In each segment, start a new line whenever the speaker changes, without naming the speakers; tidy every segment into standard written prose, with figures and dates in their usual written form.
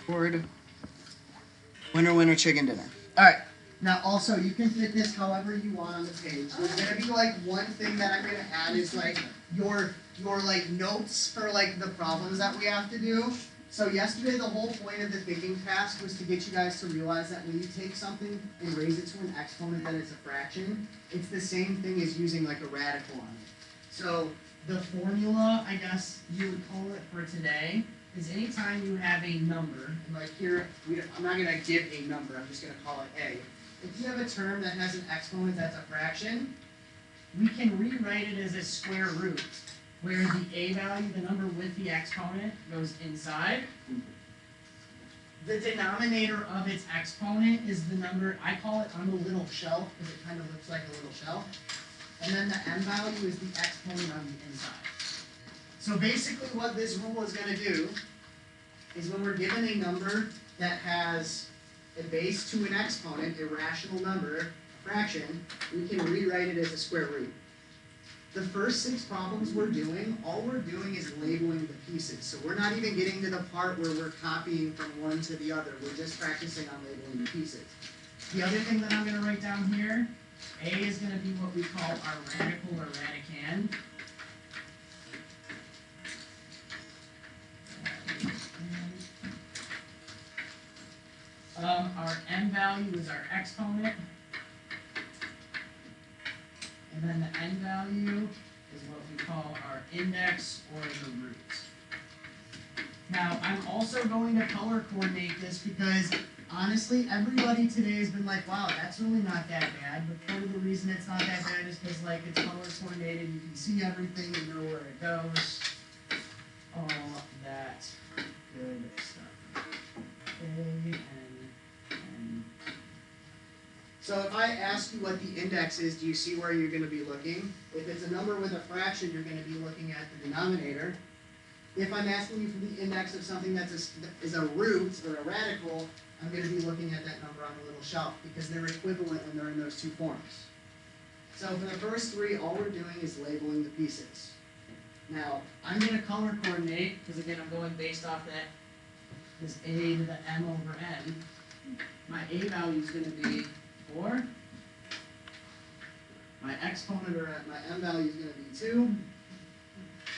Board. Winner, winner, chicken dinner. All right. Now, also, you can fit this however you want on the page. There's gonna be like one thing that I'm gonna add is like your like notes for like the problems that we have to do. So yesterday, the whole point of the thinking task was to get you guys to realize that when you take something and raise it to an exponent that it's a fraction, it's the same thing as using like a radical on it. So the formula, I guess you would call it for today, is anytime you have a number, and like here, I'm not going to give a number, I'm just going to call it A. If you have a term that has an exponent that's a fraction, we can rewrite it as a square root, where the A value, the number with the exponent, goes inside. The denominator of its exponent is the number, I call it on the little shelf, because it kind of looks like a little shelf. And then the M value is the exponent on the inside. So basically what this rule is going to do is when we're given a number that has a base to an exponent, a rational number, a fraction, we can rewrite it as a square root. The first 6 problems we're doing, all we're doing is labeling the pieces. So we're not even getting to the part where we're copying from one to the other. We're just practicing on labeling the pieces. The other thing that I'm going to write down here, A is going to be what we call our radical or radicand. Our M value is our exponent. And then the N value is what we call our index or the root. Now, I'm also going to color coordinate this because, honestly, everybody today has been like, wow, that's really not that bad. But part of the reason it's not that bad is because, like, it's color coordinated. You can see everything. You know where it goes. All that good stuff. A, N. So if I ask you what the index is, do you see where you're going to be looking? If it's a number with a fraction, you're going to be looking at the denominator. If I'm asking you for the index of something that is a root or a radical, I'm going to be looking at that number on the little shelf because they're equivalent when they're in those 2 forms. So for the first 3, all we're doing is labeling the pieces. Now, I'm going to color coordinate because, again, I'm going based off that this A to the M over N. My A value is going to be 4. My exponent, or my M value, is going to be 2.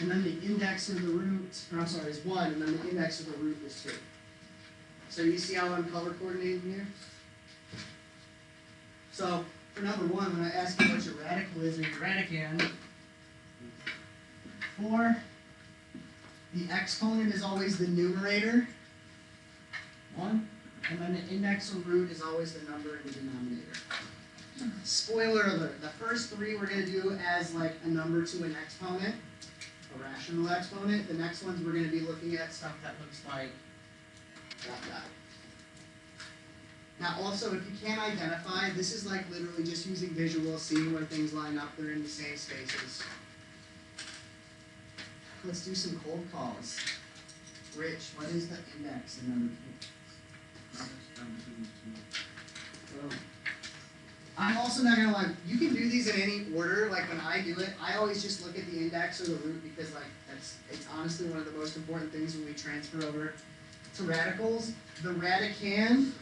And then the index of the root, is 1, and then the index of the root is 2. So you see how I'm color coordinating here? So for number 1, when I ask you what your radical is or your radicand, 4, the exponent is always the numerator, 1, and then the index or root is always the number in the denominator. Spoiler alert, the first 3 we're going to do as like a number to an exponent, a rational exponent. The next ones we're going to be looking at stuff that looks like that. Now also, if you can't identify, this is like literally just using visual, seeing where things line up, they're in the same spaces. Let's do some cold calls. Rich, what is the index in number 2? I'm also not gonna lie, you can do these in any order. Like when I do it, I always just look at the index or the root because like it's honestly one of the most important things when we transfer over to radicals. The radicand,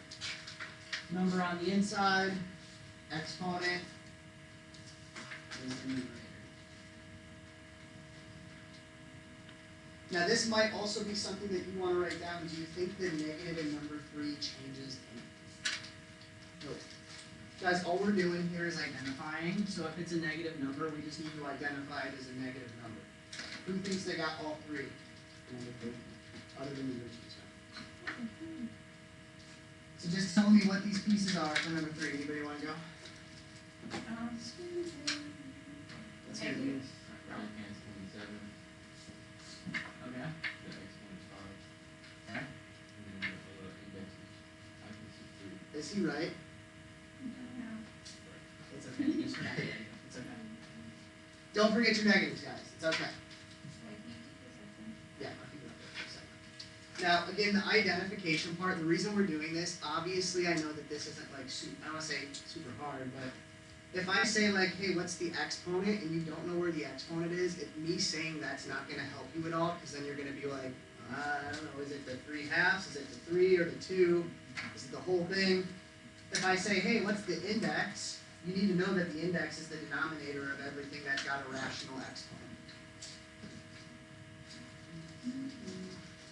number on the inside, exponent is the numerator. Now this might also be something that you want to write down. Do you think the negative in number 3 changes anything? No. Guys, all we're doing here is identifying. So if it's a negative number, we just need to identify it as a negative number. Who thinks they got all 3? Other than the Richards. So just tell me what these pieces are for number 3. Anybody want to go? Let's hear it. Okay. Okay. Is he right? It's okay. It's okay. It's okay. Don't forget your negatives, guys. It's okay. Yeah, I'll keep it up there for a second. Now, again, the identification part, the reason we're doing this, obviously I know that this isn't like, I don't want to say super hard, but if I say like, hey, what's the exponent, and you don't know where the exponent is, me saying that's not going to help you at all, because then you're going to be like, I don't know, is it the 3/2? Is it the 3 or the 2? Is it the whole thing? If I say, hey, what's the index? You need to know that the index is the denominator of everything that's got a rational exponent.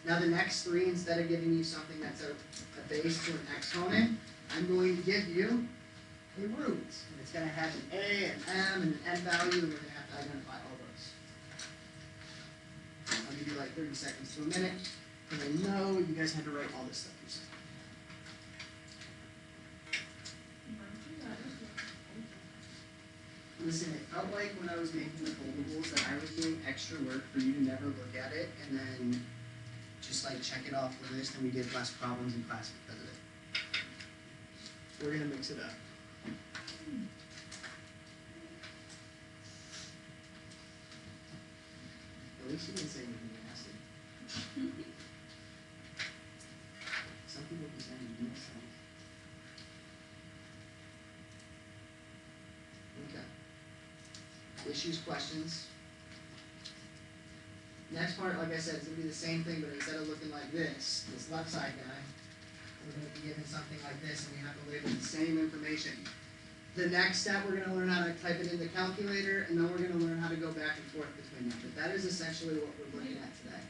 Now the next 3, instead of giving you something that's a base to an exponent, I'm going to give you a root. And it's going to have an a, an m, and an n value, and we're going to have to identify all those. I'll give you like 30 seconds to a minute, because I know you guys had to write all this stuff yourself. Listen, it felt like when I was making the foldables that I was doing extra work for you to never look at it and then just like check it off the list, and we did less problems in class because of it. We're going to mix it up. At least you didn't say anything nasty. Some people can say anything nasty. Okay. Issues, questions? Next part, like I said, is going to be the same thing, but instead of looking like this left side guy, we're going to be given something like this, and we have to label the same information. The next step, we're going to learn how to type it in the calculator, and then we're going to learn how to go back and forth between them. But that is essentially what we're looking at today.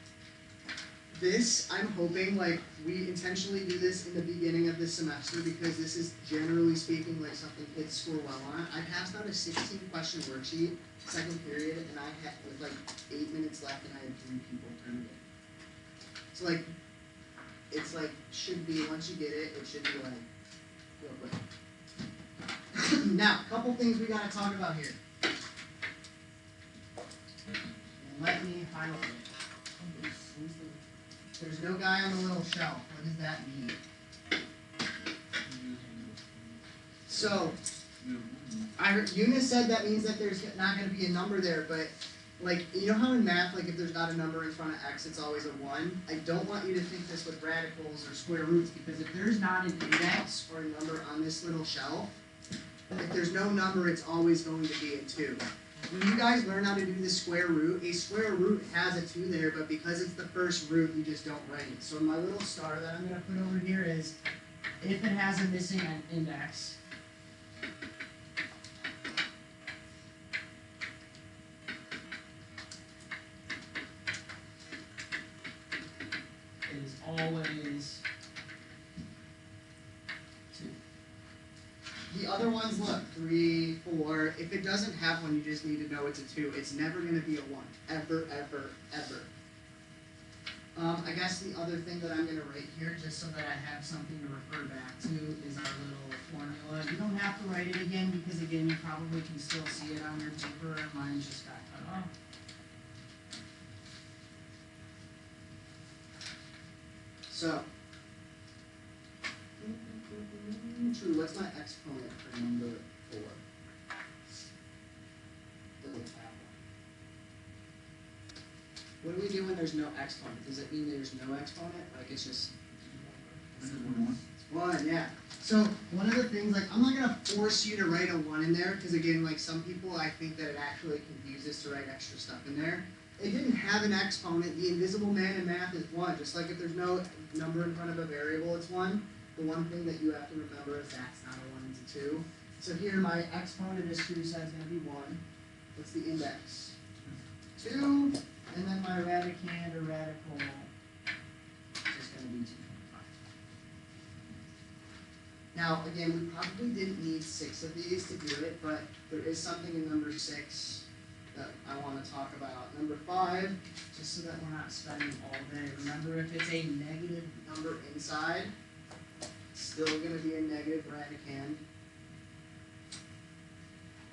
This, I'm hoping, like, we intentionally do this in the beginning of this semester because this is, generally speaking, like something kids score well on. I passed out a 16-question worksheet, second period, and I had, with like 8 minutes left, and I had 3 people turn it in. So, like, it's like, should be, once you get it, it should be like, real quick. Now, a couple things we got to talk about here. And let me highlight it. There's no guy on the little shelf. What does that mean? So, I heard Eunice said that means that there's not going to be a number there, but like, you know how in math, like if there's not a number in front of x, it's always a 1? I don't want you to think this with radicals or square roots, because if there's not an index or a number on this little shelf, if there's no number, it's always going to be a 2. When you guys learn how to do the square root, a square root has a 2 there, but because it's the first root, you just don't write it. So my little star that I'm going to put over here is, if it has a missing index, it is always 2. The other ones, look, 3, 4. If it doesn't have one, you just need to know it's a 2. It's never going to be a 1. Ever, ever, ever. I guess the other thing that I'm going to write here, just so that I have something to refer back to, is our little formula. You don't have to write it again, because again, you probably can still see it on your paper, and mine just got cut off. So, true, what's my exponent for number 4? What do we do when there's no exponent? Does it mean there's no exponent? Like it's just 1, yeah. So one of the things, like, I'm not going to force you to write a 1 in there, because again, like some people, I think that it actually confuses to write extra stuff in there. It didn't have an exponent. The invisible man in math is 1. Just like if there's no number in front of a variable, it's 1. The one thing that you have to remember is that's not a 1, it's a 2. So here my exponent is 2, so that's going to be 1. What's the index? 2. And then my radicand or radical is just going to be 2.5. Now, again, we probably didn't need 6 of these to do it, but there is something in number 6 that I want to talk about. Number 5, just so that we're not spending all day. Remember, if it's a negative number inside, it's still going to be a negative radicand.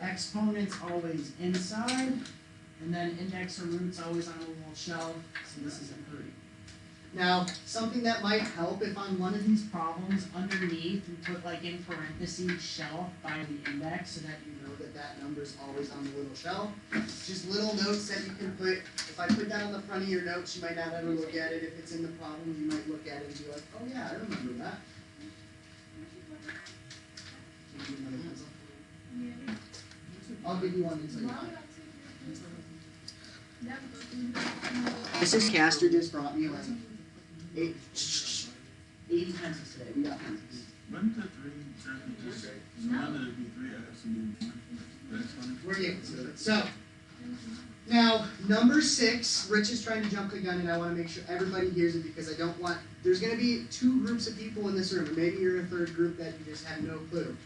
Exponents always inside, and then index or roots always on a little shelf, so this is a 3. Now, something that might help, if on one of these problems underneath, we put like in parentheses shelf by the index, so that you know that that number is always on the little shelf. Just little notes that you can put. If I put that on the front of your notes, you might not ever look at it. If it's in the problems, you might look at it and be like, oh yeah, I remember that. Can you give me another pencil? I'll give you one until you're done. Mrs. Castor just brought me like 80 pencils today. We got pencils.
Wouldn't the 3 just none of it be 3 X and be 1? That's funny.
We're getting to it. So, now, number 6, Rich is trying to jump the gun, and I want to make sure everybody hears it because I don't want, there's going to be 2 groups of people in this room, and maybe you're a 3rd group that you just have no clue.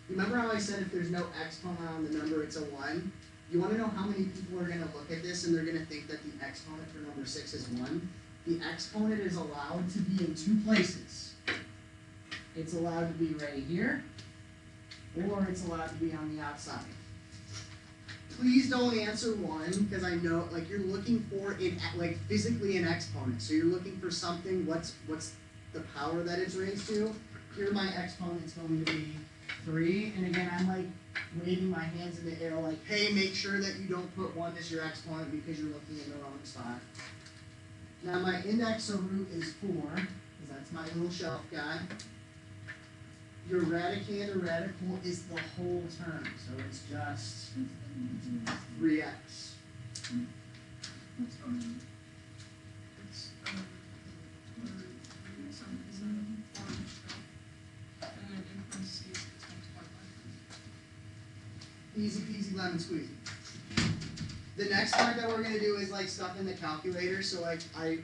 Remember how I said if there's no exponent on the number, it's a 1? You want to know how many people are going to look at this and they're going to think that the exponent for number 6 is 1? The exponent is allowed to be in 2 places. It's allowed to be right here, or it's allowed to be on the outside. Please don't answer 1, because I know, like, you're looking for it, like, physically an exponent. So you're looking for something, what's the power that it's raised to? Here my exponent's going to be 3, and again, I'm, like, waving my hands in the air, like, hey, make sure that you don't put 1 as your exponent because you're looking in the wrong spot. Now my index or root is 4, because that's my little shelf guy. Your radicand or radical is the whole term, so it's just 3x. Easy peasy lemon squeezy. The next part that we're going to do is like stuff in the calculator, so like I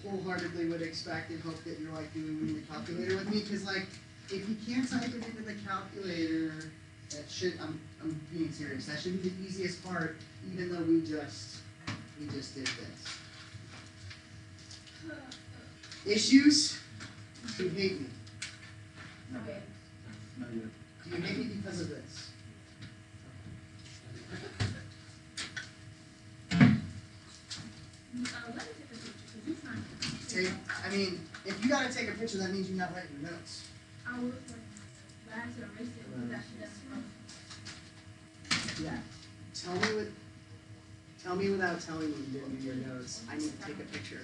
wholeheartedly would expect and hope that you're like doing the calculator with me, because like if you can't type it into the calculator, that should, I'm being serious, that should be the easiest part, even though we just did this. Issues? Do you hate me?
Not yet.
Do you hate me because of this? I mean, if you gotta take a picture, that means you're not writing your notes.
I was like, but I had to erase it because that's
Yeah. Tell me without telling me you didn't do your notes. I need to take a picture.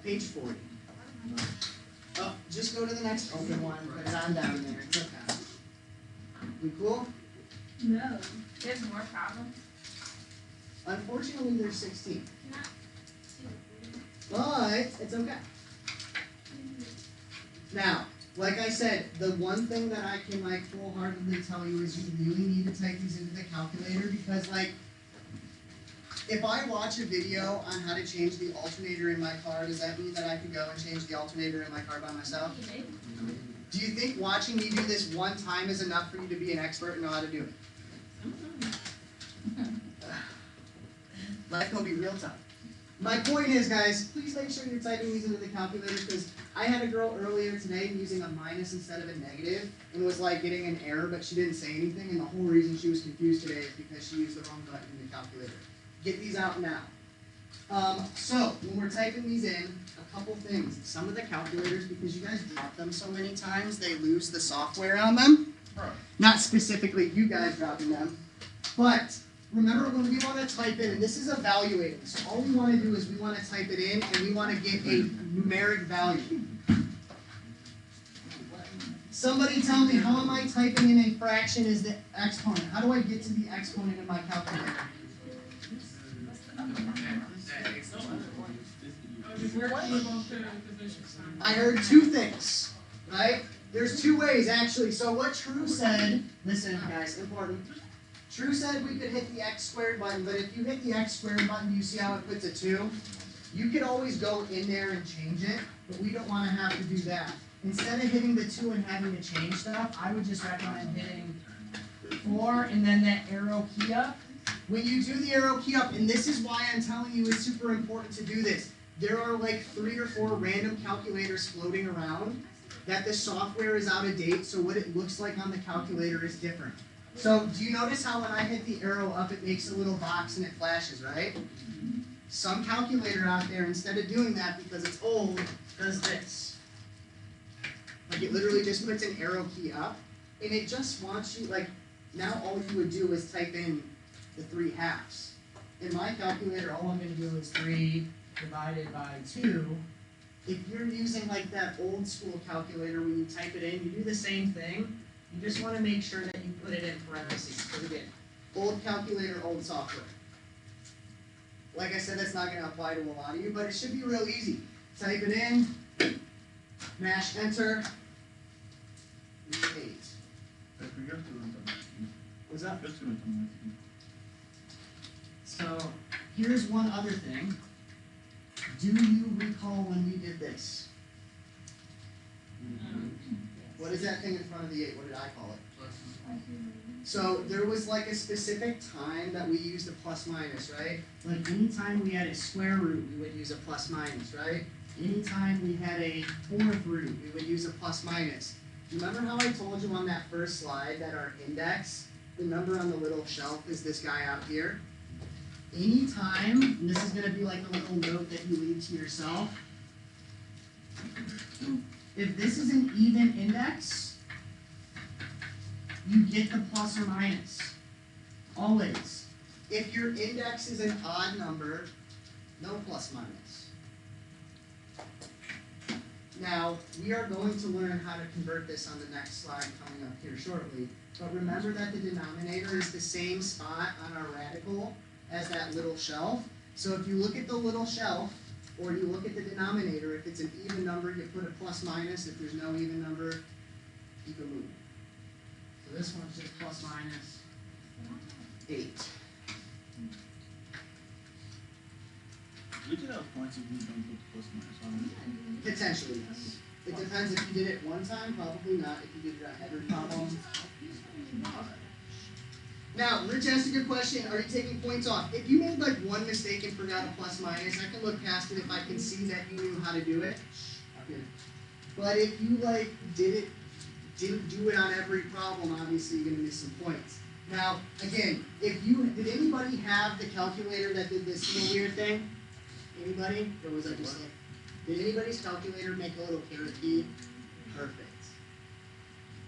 Page 40. Oh, just go to the next open one, put it on down there. It's okay. We cool?
No. There's more problems.
Unfortunately, there's 16.
Can I see the
But it's okay. Now, like I said, the one thing that I can like wholeheartedly tell you is you really need to type these into the calculator, because like if I watch a video on how to change the alternator in my car, does that mean that I could go and change the alternator in my car by myself? Do you think watching me do this one time is enough for you to be an expert and know how to do it? Life gonna be real tough. My point is, guys, please make sure you're typing these into the calculator, because I had a girl earlier today using a minus instead of a negative and was like getting an error, but she didn't say anything, and the whole reason she was confused today is because she used the wrong button in the calculator. Get these out now. So when we're typing these in, a couple things. Some of the calculators, because you guys drop them so many times, they lose the software on them. Not specifically you guys dropping them, but remember when we want to type in, and this is evaluating, so all we want to do is we want to type it in and we want to get a numeric value. Somebody tell me, how am I typing in a fraction as the exponent? How do I get to the exponent in my calculator? I heard 2 things, right? There's 2 ways actually. So what True said, listen guys, important. True said we could hit the x squared button, but if you hit the x squared button, you see how it puts a 2? You could always go in there and change it, but we don't want to have to do that. Instead of hitting the 2 and having to change stuff, I would just recommend hitting 4 and then that arrow key up. When you do the arrow key up, and this is why I'm telling you it's super important to do this, there are like 3 or 4 random calculators floating around that the software is out of date, so what it looks like on the calculator is different. So do you notice how when I hit the arrow up, it makes a little box and it flashes, right? Some calculator out there, instead of doing that because it's old, does this. Like it literally just puts an arrow key up, and it just wants you, like, now all you would do is type in the 3 halves. In my calculator, all I'm going to do is 3 divided by 2. If you're using like that old school calculator, when you type it in, you do the same thing. You just want to make sure that you put it in parentheses, because again, old calculator, old software. Like I said, that's not going to apply to a lot of you, but it should be real easy. Type it in, mash enter, 8. What's up? So here's one other thing. Do you recall when we did this? What is that thing in front of the 8? What did I call it? So there was like a specific time that we used a plus minus, right? Like anytime we had a square root, we would use a plus minus, right? Anytime we had a fourth root, we would use a plus minus. Remember how I told you on that first slide that our index, the number on the little shelf, is this guy out here? Anytime, and this is going to be like a little note that you leave to yourself, if this is an even index, you get the plus or minus. Always. If your index is an odd number, no plus minus. Now, we are going to learn how to convert this on the next slide coming up here shortly. But remember that the denominator is the same spot on our radical as that little shelf. So if you look at the little shelf, or you look at the denominator, if it's an even number, you put a plus minus. If there's no even number, keep it moving. So this one's just plus minus 8.
We could have points if we don't put plus minus on it.
Potentially, yes. It depends if you did it one time, probably not. If you did it on every problem. Now, Rich asked a good question. Are you taking points off? If you made like one mistake and forgot a plus minus, I can look past it if I can see that you knew how to do it. Okay. But if you like didn't do it on every problem, obviously you're gonna miss some points. Now, again, did anybody have the calculator that did this little weird thing? Anybody? Or was I just like, did anybody's calculator make a little caret key? Perfect.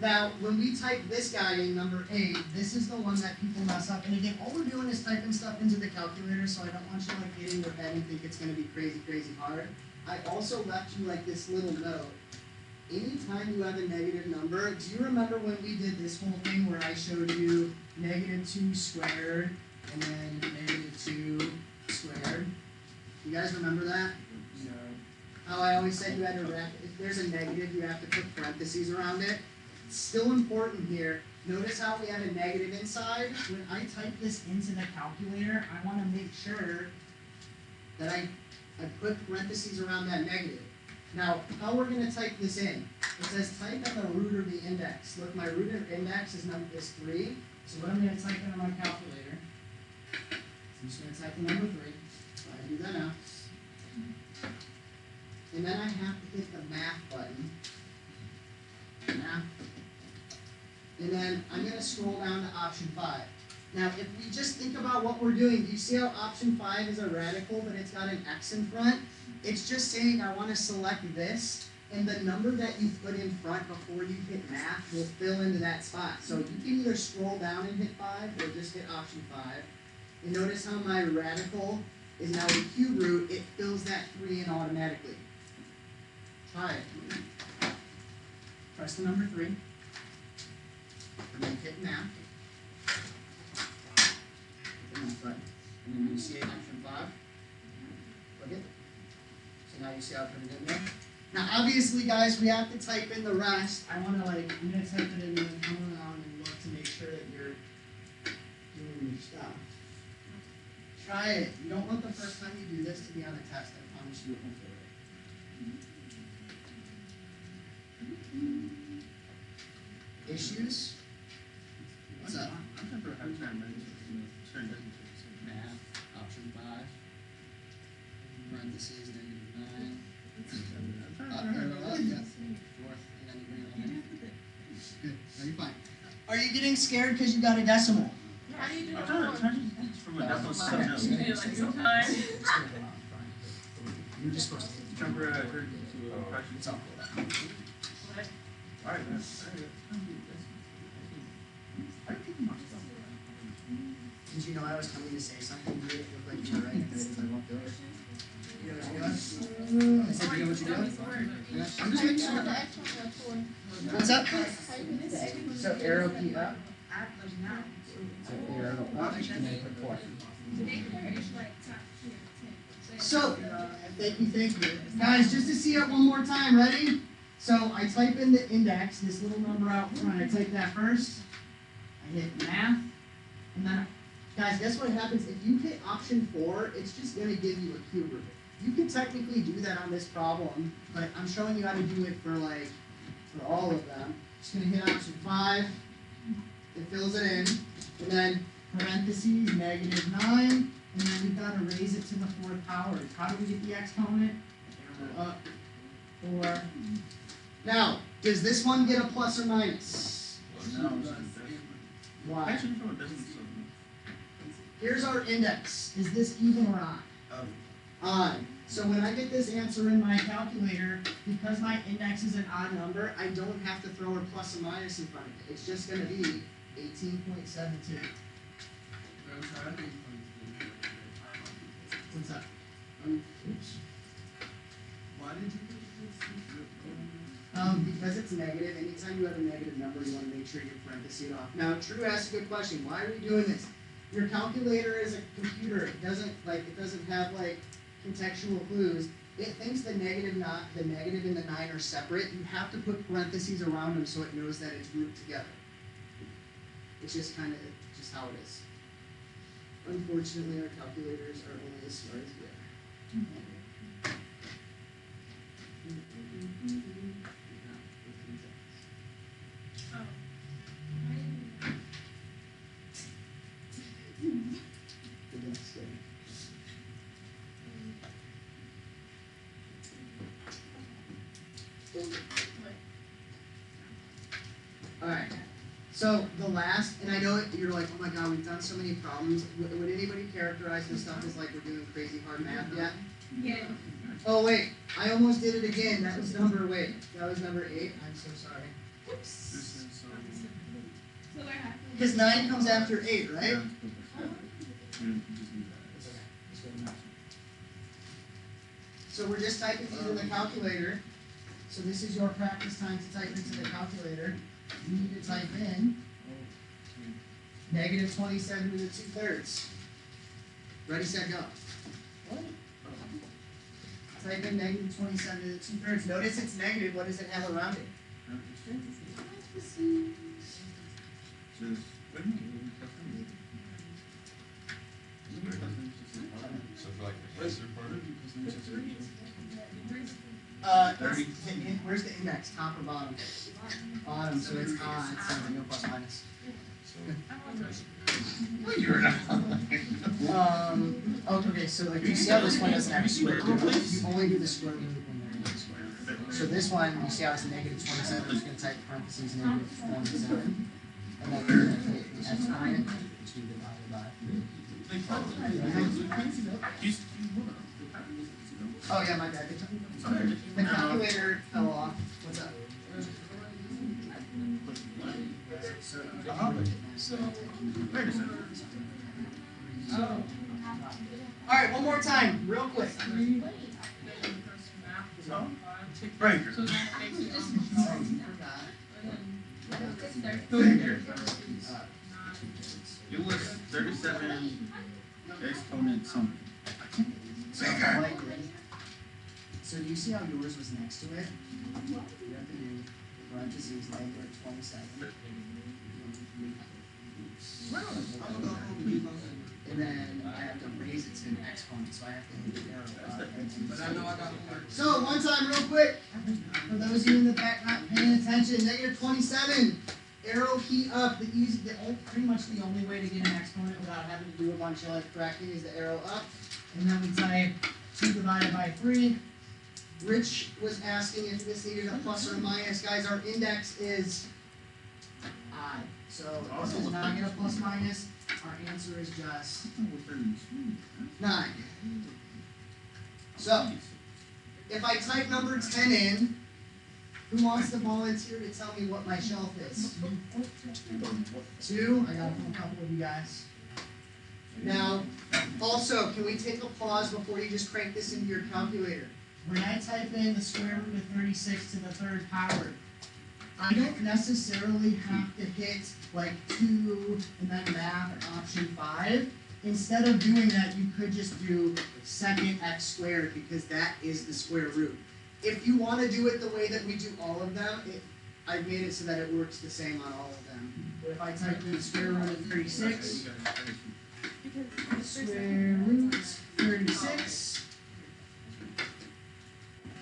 Now, when we type this guy in, number 8, this is the one that people mess up. And again, all we're doing is typing stuff into the calculator, so I don't want you to like get in your head and think it's going to be crazy, crazy hard. I also left you like this little note. Anytime you have a negative number, do you remember when we did this whole thing where I showed you -2 squared and then -2 squared? You guys remember that? No. How I always said you had to wrap, if there's a negative, you have to put parentheses around it. It's still important here. Notice how we have a negative inside. When I type this into the calculator, I want to make sure that I put parentheses around that negative. Now, how we're going to type this in? It says type in the root or the index. Look, my root of index is 3. So what I'm going to type in on my calculator, I'm just going to type the number 3. So I do that now. And then I have to hit the math button. Math. And then I'm going to scroll down to option 5. Now, if we just think about what we're doing, do you see how option 5 is a radical, but it's got an x in front? It's just saying I want to select this, and the number that you put in front before you hit math will fill into that spot. So you can either scroll down and hit 5, or just hit option 5. And notice how my radical is now a cube root. It fills that 3 in automatically. Try it. Press the number 3. And then hit math. Hit the math button. And then you see option 5. Click it. So now you see how I put it in there. Now obviously guys, we have to type in the rest. I'm gonna type it in and then come around and look to make sure that you're doing your stuff. Try it. You don't want the first time you do this to be on a test. I promise you it won't feel right. Issues? What's up?
I'm trying to have time,
Math, option 5. Parentheses, -9. Up, arrow up, yeah. Fourth, and then you bring it on. Good. No, you're fine. Are you getting scared because you got a decimal?
How do you do
I'm
it?
trying to from a decimal to something else.
You do it like sometimes.
You're just supposed to. It's all cool.
Alright,
Did you know I was coming to say something? You made it look like you were right. I won't do it. You know what you're doing? I said, you know what you're doing? I'm just making sure. What's up? So arrow key up. So arrow up, and then put 4.
Today, it's like top tier.
So, thank you. Guys, just to see it one more time, ready? So I type in the index, this little number out front. I type that first. I hit math. And then, guys, guess what happens? If you hit option 4, it's just going to give you a cube root. You can technically do that on this problem, but I'm showing you how to do it for all of them. Just going to hit option 5. It fills it in. And then parentheses, -9. And then we've got to raise it to the 4th power. How do we get the exponent? Arrow up. 4. Now, does this one get a plus or minus?
No,
Why?
actually, no, it doesn't.
Here's our index. Is this even or odd? Odd. So when I get this answer in my calculator, because my index is an odd number, I don't have to throw a plus or minus in front of it. It's just going to be 18.72. What's that? Oops.
Why did you
Because it's negative. Anytime you have a negative number, you want to make sure you parentheses it off. Now, True asked a good question. Why are we doing this? Your calculator is a computer. It doesn't have contextual clues. It thinks the negative and the 9 are separate. You have to put parentheses around them so it knows that it's grouped together. It's just how it is. Unfortunately, our calculators are only as smart as we are. Alright, so the last, and I know you're like, oh my god, we've done so many problems. Would anybody characterize this stuff as like we're doing crazy hard math yet?
Yeah.
Oh wait, I almost did it again. That was number 8. I'm so sorry.
This is
So we're happy.
Because 9 comes after 8, right?
Yeah.
So we're just typing these in the calculator. So this is your practice time to type into the calculator. You need to type in -27 to the 2/3. Ready, set, go. Type in -27 to the 2/3. Notice it's negative. What does it have around it? Where's the index? Top or bottom? Bottom, so it's odd. So no plus minus. Okay, so like you see how this one doesn't have a square root. You only do the square root when there is a square root. So this one, you see how it's -27. We're just going to type parentheses -27, and then we're going to take the exponent, which we divided by. Oh yeah, my bad. The calculator fell off. What's up? Alright, one more time, real quick.
Breaker. It was 37 exponent something.
So do you see how yours was next to it? You have to do parentheses -27. And then I have to raise it to an exponent, so I have to hit the arrow up. So one time real quick, for those of you in the back not paying attention, -27, arrow key up. Pretty much the only way to get an exponent without having to do a bunch of correcting is the arrow up. And then we type 2 divided by 3. Rich was asking if this needed a plus or a minus. Guys, our index is odd. So this does not get a plus minus. Our answer is just 9. So, if I type number 10 in, who wants to volunteer to tell me what my shelf is? 2? I got a couple of you guys. Now, also, can we take a pause before you just crank this into your calculator? When I type in the square root of 36 to the 3rd power, I don't necessarily have to hit like 2 and then math or option 5. instead of doing that, you could just do second x squared because that is the square root. If you want to do it the way that we do all of them, I've made it so that it works the same on all of them. But if I type in square root of 36, square root 36.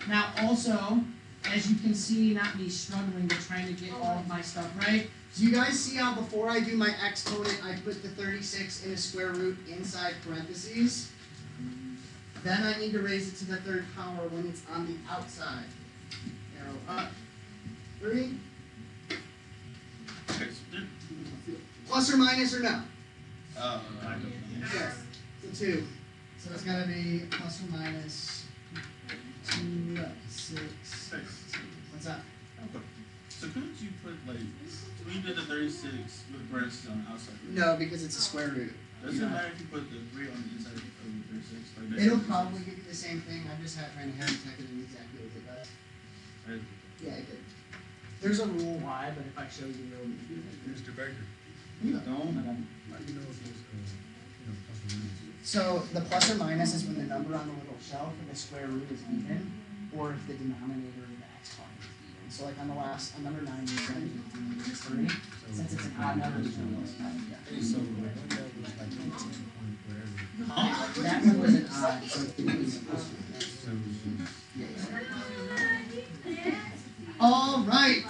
Now also, as you can see, not me struggling, but trying to get all of my stuff right. So you guys see how before I do my exponent, I put the 36 in a square root inside parentheses? Then I need to raise it to the third power when it's on the outside. Arrow up. 3. Plus or minus or no? Yes. So 2. So it's got to be plus or minus 2, 6. What's up?
So couldn't you put like, when you did the 36 with parentheses on the outside?
No, because it's a square root.
Does it matter if you put the 3 on the inside of the 36? Like
It'll probably give you the same thing. I'm just trying to have it type it in exactly as it does. Yeah, it did. There's a rule why, but if I show you, it'll do it.
Mr. Baker.
So the plus or minus is when the number on the little shelf and the square root is even, or if the denominator of the exponent is even. So like on the last, on number 9, we said 18 is 3. Since it's an odd number, we can almost add it.
So that was like 18 point whatever.
That one was an odd, so it didn't use All right.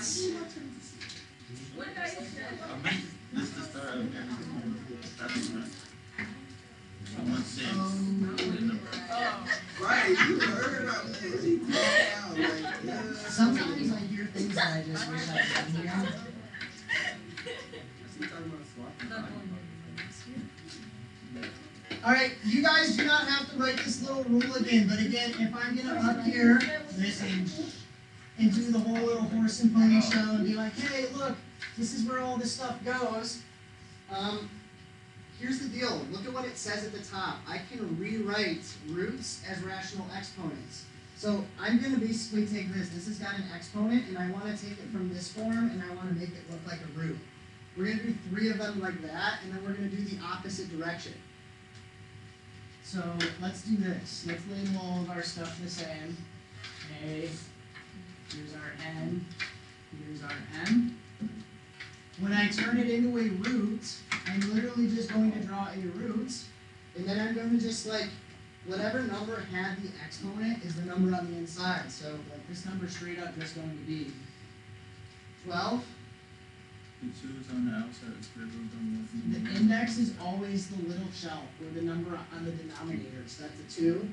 What did I say?
This is the start of that's right. 1-6.
Right, you heard about this. He put it out like, yeah.
Sometimes I hear things that I just wish I could hear. All right, you guys do not have to write this little rule again, but again, if I'm gonna up here, listen, and do the whole little horse and pony show and be like, hey, look, this is where all this stuff goes. Here's the deal. Look at what it says at the top. I can rewrite roots as rational exponents. So I'm going to basically take this. This has got an exponent, and I want to take it from this form, and I want to make it look like a root. We're going to do 3 of them like that, and then we're going to do the opposite direction. So let's do this. Let's label all of our stuff the same. A, here's our N, here's our M. When I turn it into a root, I'm literally just going to draw a root, and then I'm going to just like, whatever number had the exponent is the number on the inside. So like this number straight up just going to be 12.
The 2 is on the outside, square root on the
The index is always the little shelf, or the number on the denominator. So that's a 2.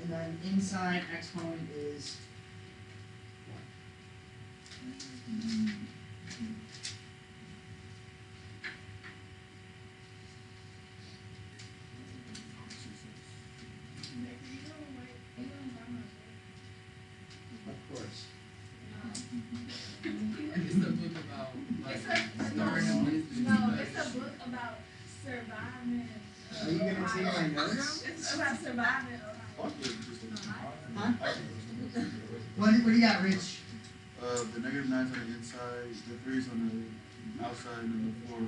And then inside exponent is 1. Of course.
It's the book about, like,
It's a book about surviving.
Are you going to take my notes?
It's about surviving.
Huh? What do you got, Rich?
The negative 9's on the inside, the 3's on the outside, and the 4 is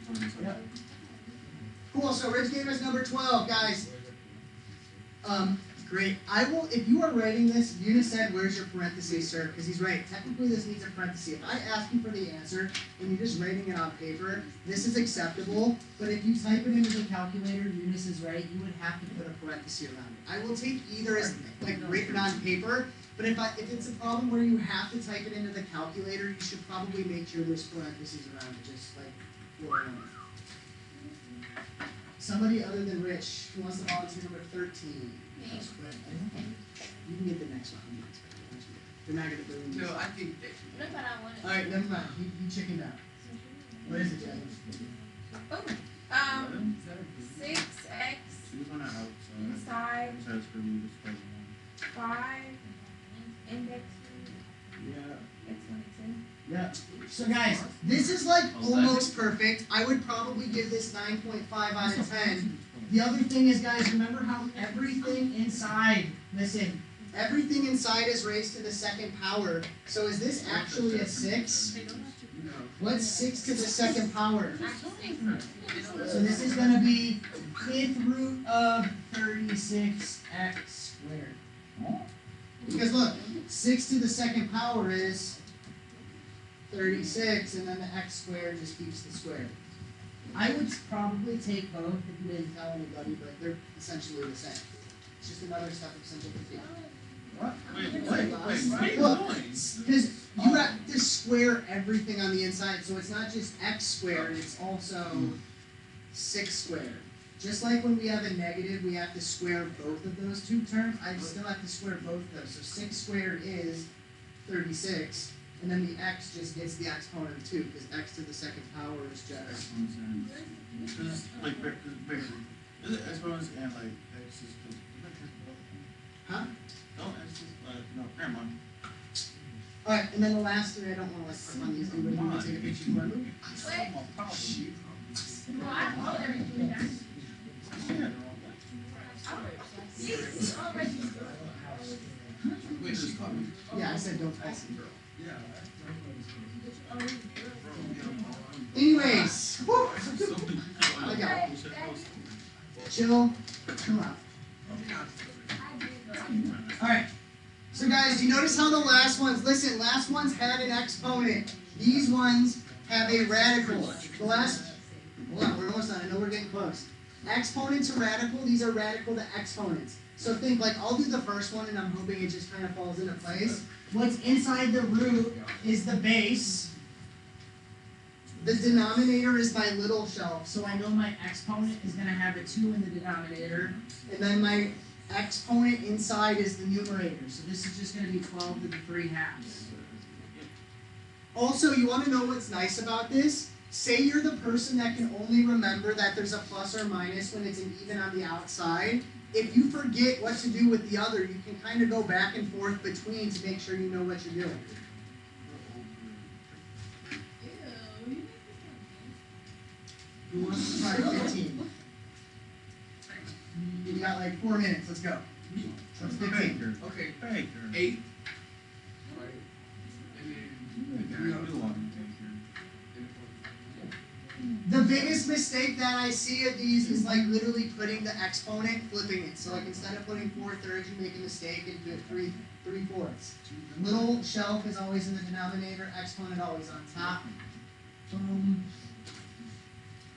on the inside.
Yep. Cool, so Rich gave us number 12, guys. Great. I will, if you are writing this, Eunice said, where's your parentheses, sir? Because he's right. Technically, this needs a parenthesis. If I ask you for the answer, and you're just writing it on paper, this is acceptable. But if you type it into the calculator, Eunice is right, you would have to put a parenthesis around it. I will take either as, like, written on paper, but if it's a problem where you have to type it into the calculator, you should probably make sure there's parentheses around it, just like for somebody other than Rich who wants to volunteer number 13. That's quick. You can get the next one. They're not going to bring
no, I think they
What if I want it?
Alright, never mind. He chickened out. What is it, Jen?
Oh, 6x
2's on the outside.
inside
Inside square root is plus 1.
5 index
Yeah.
x22.
Yeah. So guys, this is like almost perfect. I would probably give this 9.5 out of 10. The other thing is, guys, remember how everything inside, listen, everything inside is raised to the second power. So is this actually a 6? What's 6 to the second power? So this is going to be 5th root of 36x squared. Because look, 6 to the second power is 36, and then the x squared just keeps the square. I would probably take both if you didn't tell anybody, but they're essentially the same. It's just another step of simplification.
What are you doing?
Because you have to square everything on the inside, so it's not just x squared, it's also 6 squared. Just like when we have a negative, we have to square both of those two terms, I still have to square both of those. So 6 squared is 36, and then the x just gets the exponent of 2, because x to the second power is just...
Because like, is it exponents and like x is...
Huh?
No, x is, no, grandma.
Alright, and then the last three, I don't want to like put on these, anybody want to take a picture before I move?
Well, I wrote everything down.
Yeah, I said don't touch it. Anyways, woo, I got it. Chill, come on. Alright, so guys, you notice how the last ones, listen, last ones had an exponent. These ones have a radical. The last, hold on, we're almost done. I know we're getting close. Exponent to radical, these are radical to exponents. So think like, I'll do the first one and I'm hoping it just kind of falls into place. What's inside the root is the base. The denominator is my little shelf, so I know my exponent is going to have a 2 in the denominator. And then my exponent inside is the numerator. So this is just going to be 12 to the 3 halves. Also, you want to know what's nice about this? Say you're the person that can only remember that there's a plus or minus when it's an even on the outside. If you forget what to do with the other, you can kind of go back and forth between to make sure you know what you're doing. Who wants to try 15? You got like 4 minutes. Let's go. What's 15?
Okay.
Baker.
8.
The biggest mistake that I see of these is like literally putting the exponent, flipping it. So like instead of putting 4/3, you make a mistake and do it 3/4. Little shelf is always in the denominator, exponent always on top. Boom.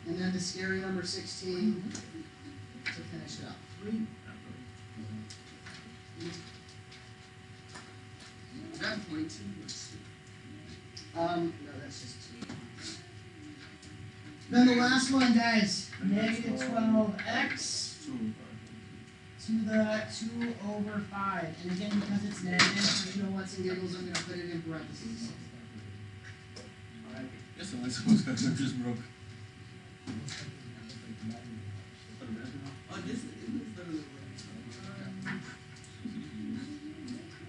And then the scary number 16 to finish it up.
Is that 22?
No, that's just 2. Then the last one, guys, negative 12x to the 2/5. And again, because it's negative, for you know what's in giggles, I'm going to put it in parentheses.
Yes, I'm just broke.
Oh, this is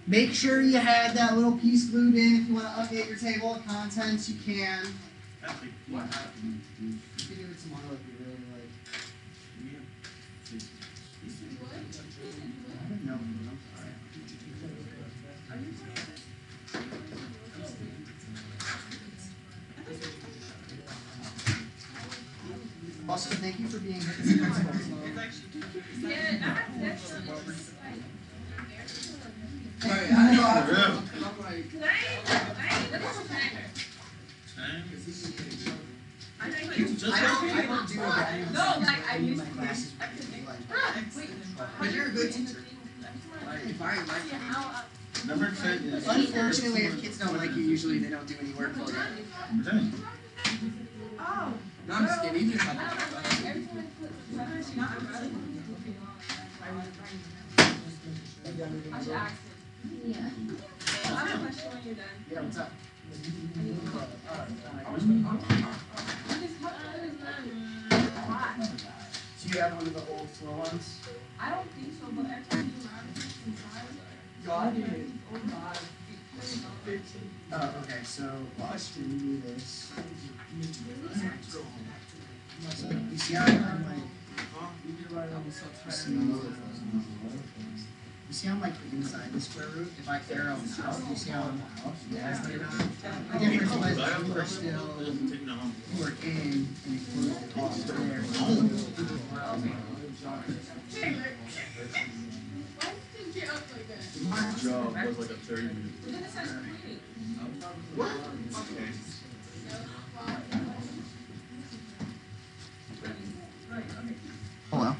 Make sure you have that little piece glued in. If you want to update your table of contents, you can.
What happened?
You can do it tomorrow if you really like. I don't know. I'm sorry. Also, thank you for being here.
Yeah, that's
Right,
I ain't what is your
I don't do that.
No, like I used
my
to.
classes.
Wait,
But you're a good teacher.
Number 10 is...
Unfortunately, if kids don't like you, usually they don't do any work for you.
Oh.
No, I'm just kidding. You just have
I should ask him. Yeah. I have a question when you're done.
Yeah, what's up?
Why?
Do you have one of the old slow ones?
I don't think so, but every time you around inside.
God did.
Oh God.
Oh, okay, so watch me do this. So, you see how I'm like, You see how like inside the square root, if I arrow out, you see how it has laid on? The difference was you were still, you were in and it closed off there.
My job was like a 30-minute.
Hello.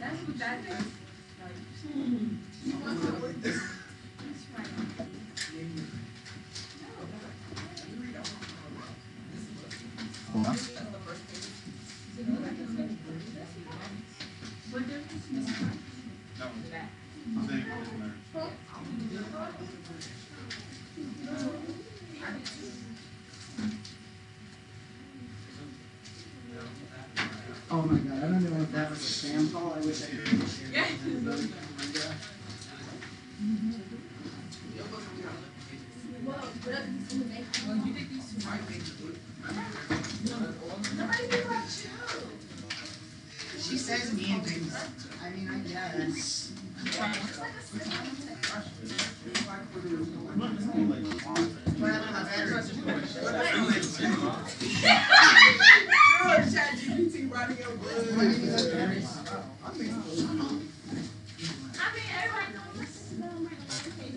That's what that is.
Hello. Oh my god, I don't know if that was a spam call. I wish I could share
Yeah.
She says mean things. I mean, I guess. What happened to my battery?
ChatGPT writing your book.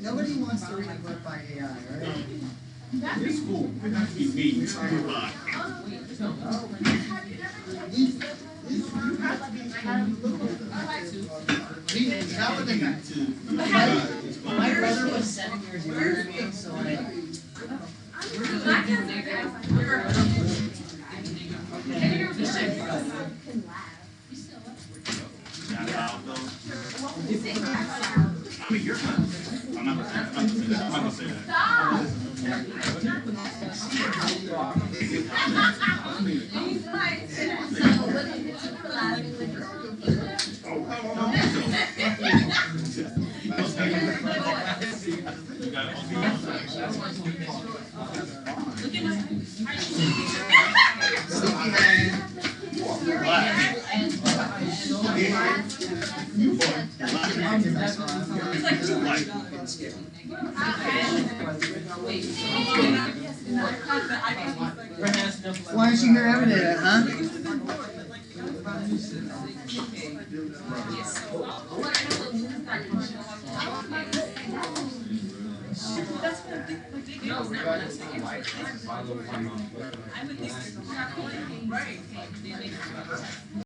Nobody wants to read a book by AI, right?
It's cool. It has to be me.
You have to be that was the guy. My brother was 7 years younger than me, so like.
I mean, you're not. I'm not gonna say that.
Why aren't you here every day, huh?
I would think. Right.